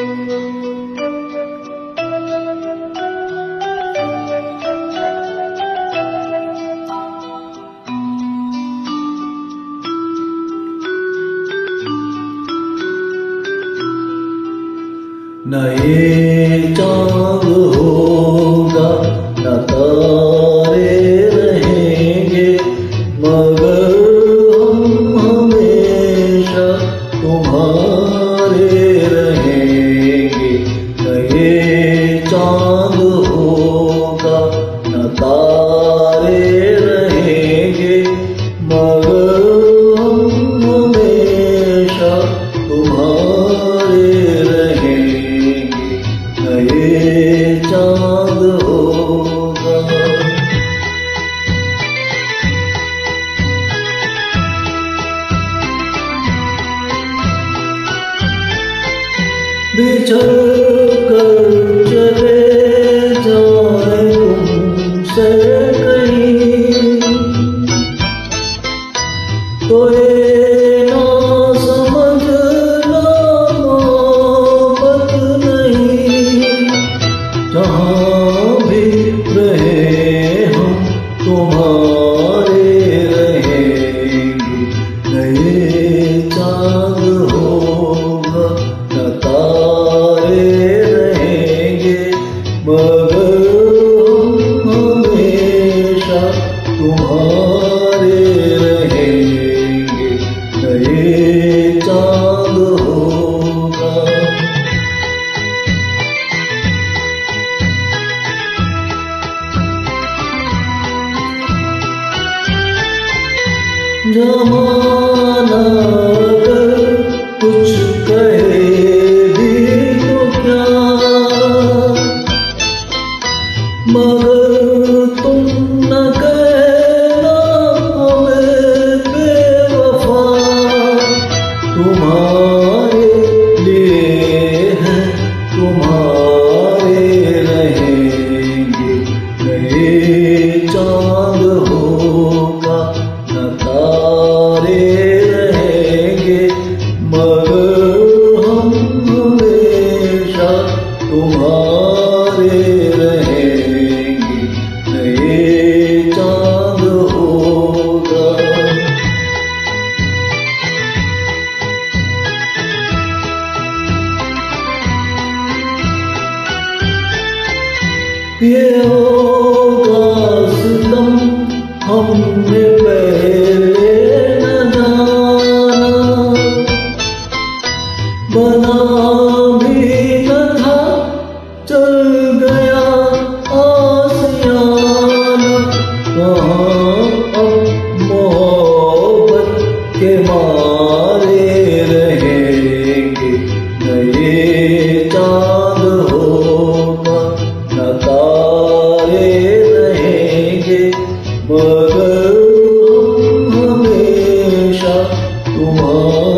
न ये चाँद होगा न तारे रहेंगे, मगर हम हमेशा तुम्हारे रहेंगे। न ये चाँद होगा न तारे रहेंगे, मगर हम हमेशा तुम्हारे ये चाँद होगा। बिछड़ कर चले जाए तुमसे कहीं, तो ये ना समझना मोहब्बत नहीं। जहाँ भी रहे हम तुम्हारे रहेंगे। न ये चाँद होगा न तारे रहेंगे, मगर हम हमेशा तुम्हारे रहेंगे। न ये चाँद होगा। ज़माना अगर कुछ कहे भी तो क्या, मगर तुम न कहना हमें बेवफा। तुम्हारे लिए हैं तुम्हारे रहेंगे। न ये चाँद होगा न तारे रहेंगे, मगर हम हमेशा तुम्हारे रहेंगे। न ये चाँद होगा। ये होगा सितम हमने पहले न जाना, बना भी न था चल गया आसियाना। कहाँ अब मोहब्बत के मारे रहेंगे। न ये चाँद होगा न तारे रहेंगे, मगर हम हमेशा तुम्हारे